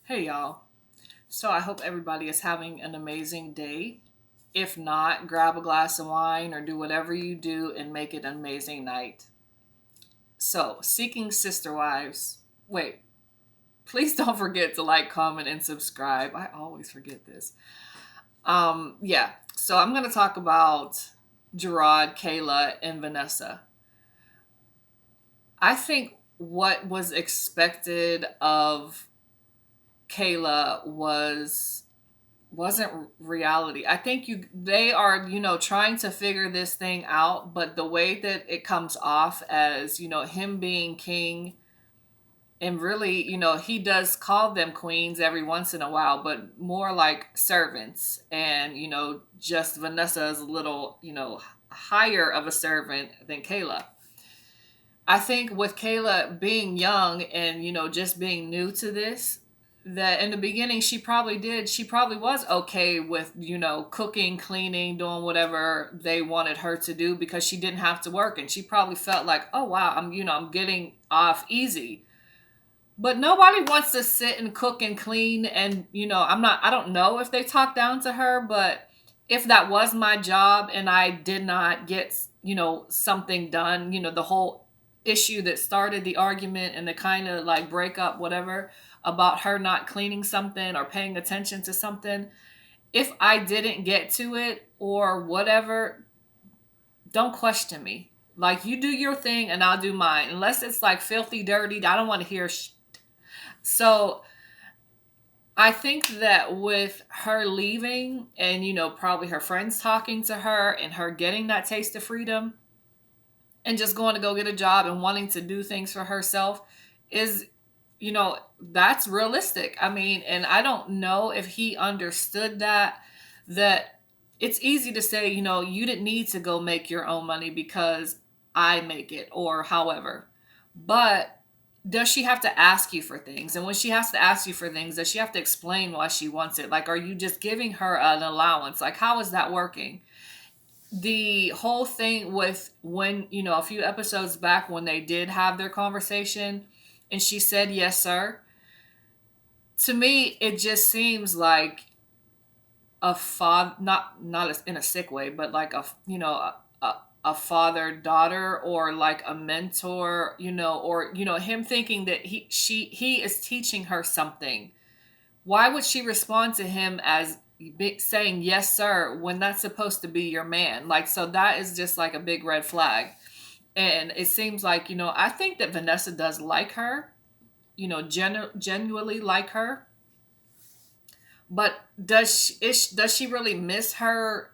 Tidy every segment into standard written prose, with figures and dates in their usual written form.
Hey y'all. So I hope everybody is having an amazing day. If not, grab a glass of wine or do whatever you do and make it an amazing night. So, seeking sister wives. Wait, please don't forget to like, comment, and subscribe. I always forget this. Yeah. So I'm gonna talk about Jarod, Kayla, and Vanessa. I think what was expected of Kayla wasn't reality. I think they are, trying to figure this thing out, but the way that it comes off as, him being king and really, he does call them queens every once in a while, but more like servants. And, just Vanessa is a little, higher of a servant than Kayla. I think with Kayla being young and, just being new to this, that in the beginning she probably was okay with, cooking, cleaning, doing whatever they wanted her to do because she didn't have to work. And she probably felt like, oh wow, I'm getting off easy. But nobody wants to sit and cook and clean. And, I don't know if they talk down to her, but if that was my job and I did not get, something done, the whole issue that started the argument and the kind of like breakup, whatever, about her not cleaning something or paying attention to something, if I didn't get to it or whatever, don't question me. Like, you do your thing and I'll do mine. Unless it's like filthy, dirty, I don't want to hear so I think that with her leaving and, probably her friends talking to her and her getting that taste of freedom and just going to go get a job and wanting to do things for herself is, that's realistic. I mean, and I don't know if he understood that it's easy to say, you didn't need to go make your own money because I make it or however. But does she have to ask you for things? And when she has to ask you for things, does she have to explain why she wants it? Like, are you just giving her an allowance? Like, how is that working? The whole thing with when, a few episodes back when they did have their conversation and she said, yes, sir. To me, it just seems like a father, not in a sick way, but like a father daughter or like a mentor, or him thinking that he is teaching her something. Why would she respond to him as saying yes sir when that's supposed to be your man? Like, so that is just like a big red flag. And it seems like, I think that Vanessa does like her, genuinely like her. But does she really miss her?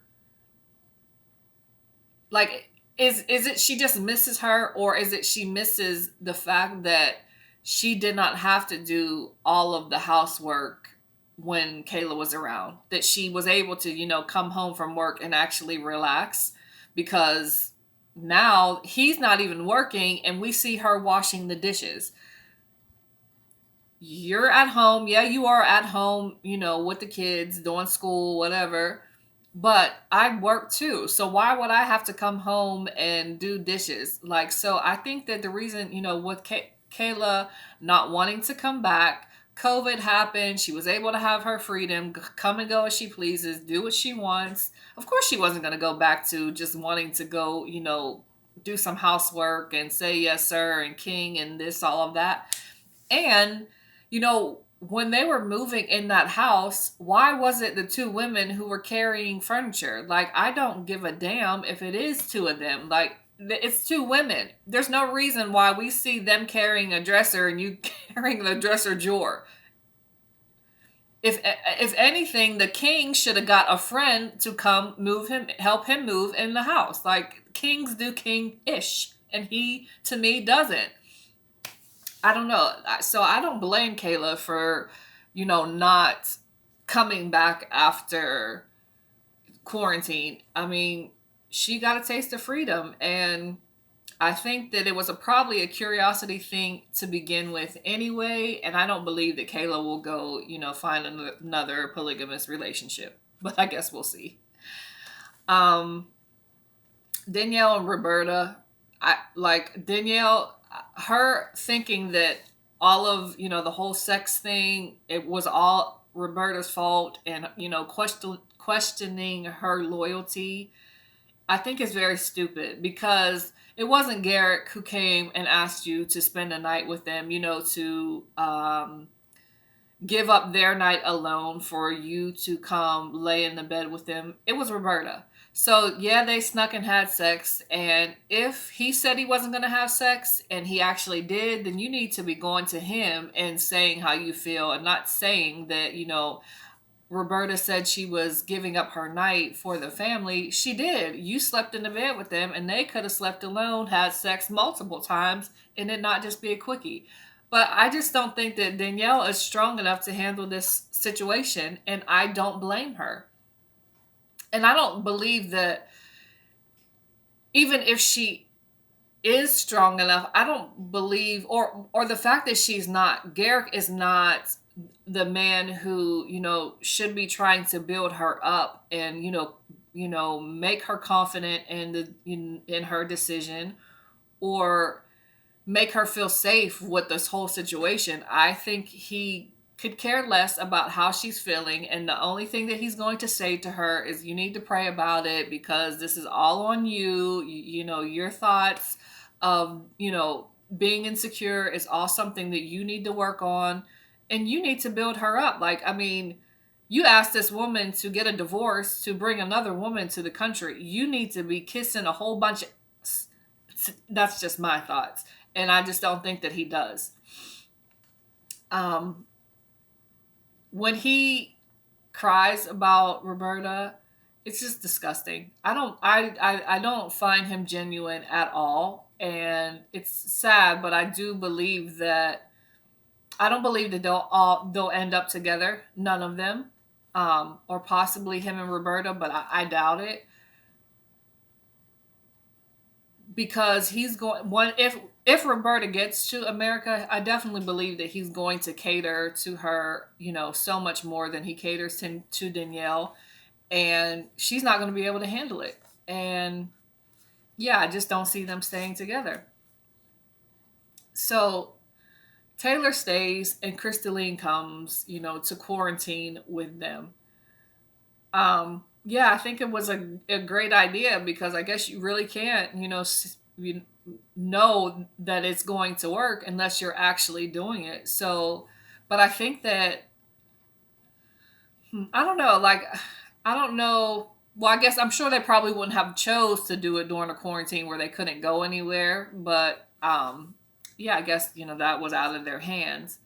Like, is it she just misses her, or is it she misses the fact that she did not have to do all of the housework when Kayla was around? That she was able to, come home from work and actually relax because now he's not even working and we see her washing the dishes. You're at home. Yeah, you are at home, with the kids, doing school, whatever. But I work too. So why would I have to come home and do dishes? Like, so I think that the reason, with Kayla not wanting to come back, COVID happened. She was able to have her freedom, come and go as she pleases, do what she wants. Of course, she wasn't going to go back to just wanting to go, do some housework and say yes, sir, and king and this, all of that. And, when they were moving in that house, why was it the two women who were carrying furniture? Like, I don't give a damn if it is two of them. Like, it's two women. There's no reason why we see them carrying a dresser and you carrying the dresser drawer. If anything, the king should have got a friend to come move him, help him move in the house. Like, kings do king-ish, and he, to me, doesn't. I don't know. So I don't blame Kayla for, not coming back after quarantine. I mean, she got a taste of freedom, and I think that it was probably a curiosity thing to begin with anyway. And I don't believe that Kayla will go, find another polygamous relationship. But I guess we'll see. Um, Danielle and Roberta, I like Danielle, her thinking that all of, the whole sex thing, it was all Roberta's fault, and, questioning her loyalty, I think is very stupid, because it wasn't Garrett who came and asked you to spend a night with them, to give up their night alone for you to come lay in the bed with them. It was Roberta. So, yeah, they snuck and had sex. And if he said he wasn't going to have sex and he actually did, then you need to be going to him and saying how you feel, and not saying that, Roberta said she was giving up her night for the family. She did. You slept in the bed with them, and they could have slept alone, had sex multiple times, and it not just be a quickie. But I just don't think that Danielle is strong enough to handle this situation, and I don't blame her. And I don't believe that, even if she is strong enough, I don't believe, or the fact that she's not, Garrick is not the man who, should be trying to build her up, and, make her confident in her decision, or make her feel safe with this whole situation. I think he could care less about how she's feeling, and the only thing that he's going to say to her is, you need to pray about it, because this is all on you. Your thoughts of, being insecure is all something that you need to work on, and you need to build her up. Like, I mean, you asked this woman to get a divorce to bring another woman to the country. You need to be kissing a whole bunch of... That's just my thoughts. And I just don't think that he does. When he cries about Roberta, it's just disgusting. I don't find him genuine at all. And it's sad, but I do believe that... I don't believe that they'll end up together. None of them. Or possibly him and Roberta, but I doubt it. Because he's going... if Roberta gets to America, I definitely believe that he's going to cater to her, so much more than he caters to Danielle, and she's not going to be able to handle it. And yeah, I just don't see them staying together. So Taylor stays, and Crystalline comes, to quarantine with them. Yeah, I think it was a great idea, because I guess you really can't, you know that it's going to work unless you're actually doing it. So, but I think that, I don't know, like, I don't know. Well, I guess I'm sure they probably wouldn't have chose to do it during a quarantine where they couldn't go anywhere, but yeah, I guess, that was out of their hands.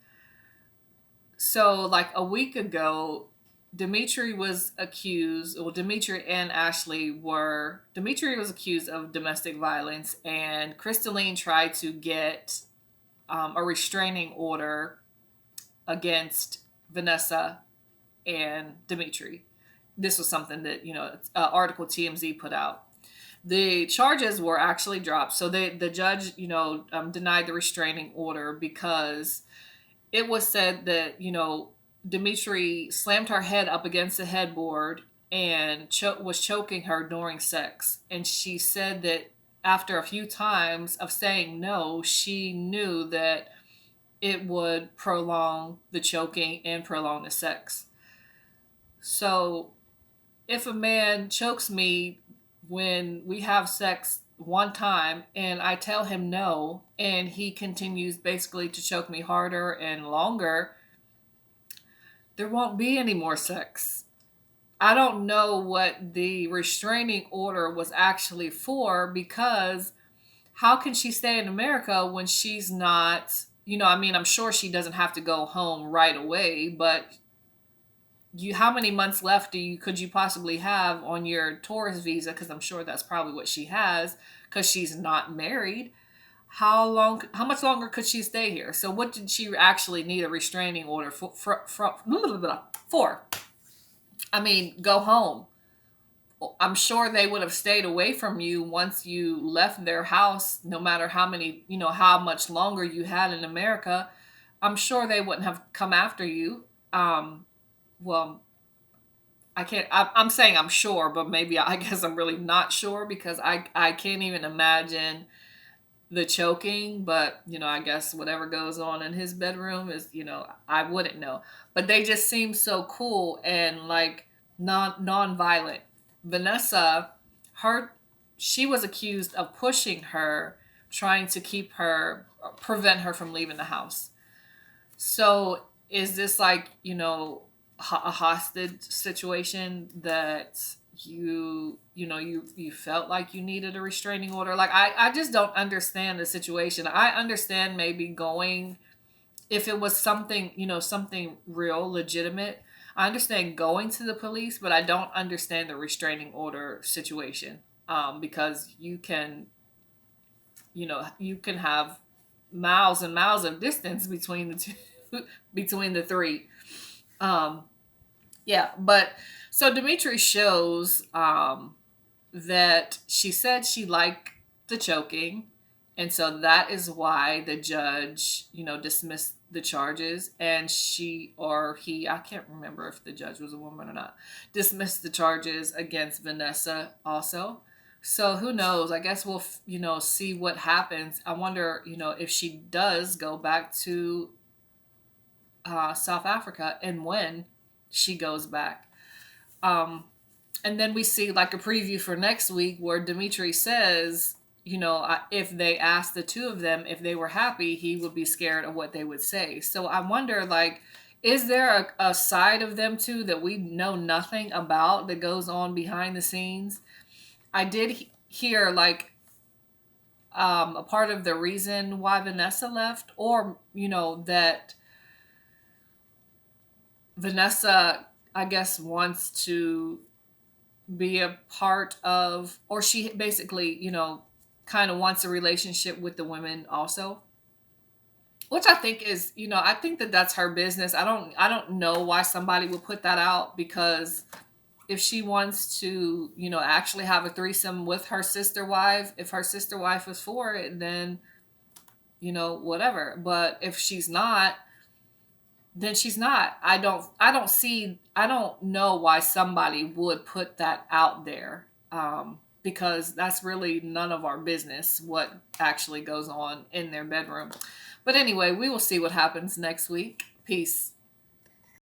So, like, a week ago, Dimitri was accused, well, Dimitri and Ashley were, Dimitri was accused of domestic violence, and Crystalline tried to get a restraining order against Vanessa and Dimitri. This was something that, article TMZ put out. The charges were actually dropped. So the judge, denied the restraining order, because it was said that, Dimitri slammed her head up against the headboard and was choking her during sex. And she said that after a few times of saying no, she knew that it would prolong the choking and prolong the sex. So if a man chokes me when we have sex one time and I tell him no, and he continues basically to choke me harder and longer, there won't be any more sex. I don't know what the restraining order was actually for, because how can she stay in America when she's not, I'm sure she doesn't have to go home right away, but how many months left could you possibly have on your tourist visa? Because I'm sure that's probably what she has, because she's not married. How much longer could she stay here? So what did she actually need a restraining order for? I mean, go home. I'm sure they would have stayed away from you once you left their house, no matter how much longer you had in America. I'm sure they wouldn't have come after you. Well, I'm saying I'm sure, but maybe I guess I'm really not sure, because I can't even imagine the choking, but I guess whatever goes on in his bedroom is, I wouldn't know. But they just seem so cool and like non-violent. Vanessa, her she was accused of pushing her, trying to keep her prevent her from leaving the house. So is this like, a hostage situation that you felt like you needed a restraining order? Like I just don't understand the situation. I understand maybe going if it was something, something real legitimate. I understand going to the police, but I don't understand the restraining order situation. Because you can have miles and miles of distance between the two, between the three. Um, yeah, but so Dimitri shows that she said she liked the choking, and so that is why the judge, dismissed the charges, and she or he, I can't remember if the judge was a woman or not, dismissed the charges against Vanessa also. So who knows? I guess we'll, see what happens. I wonder, if she does go back to South Africa and when she goes back. Um, and then we see like a preview for next week where Dimitri says, if they asked the two of them if they were happy, he would be scared of what they would say. So I wonder, like, is there a side of them two that we know nothing about that goes on behind the scenes? I did hear like a part of the reason why Vanessa left, or that Vanessa, I guess, wants to be a part of, or she basically, kind of wants a relationship with the women also, which I think is, I think that that's her business. I don't know why somebody would put that out, because if she wants to, actually have a threesome with her sister wife, if her sister wife is for it, then, whatever. But if she's not, then she's not. I don't know why somebody would put that out there. Because that's really none of our business what actually goes on in their bedroom. But anyway, we will see what happens next week. Peace.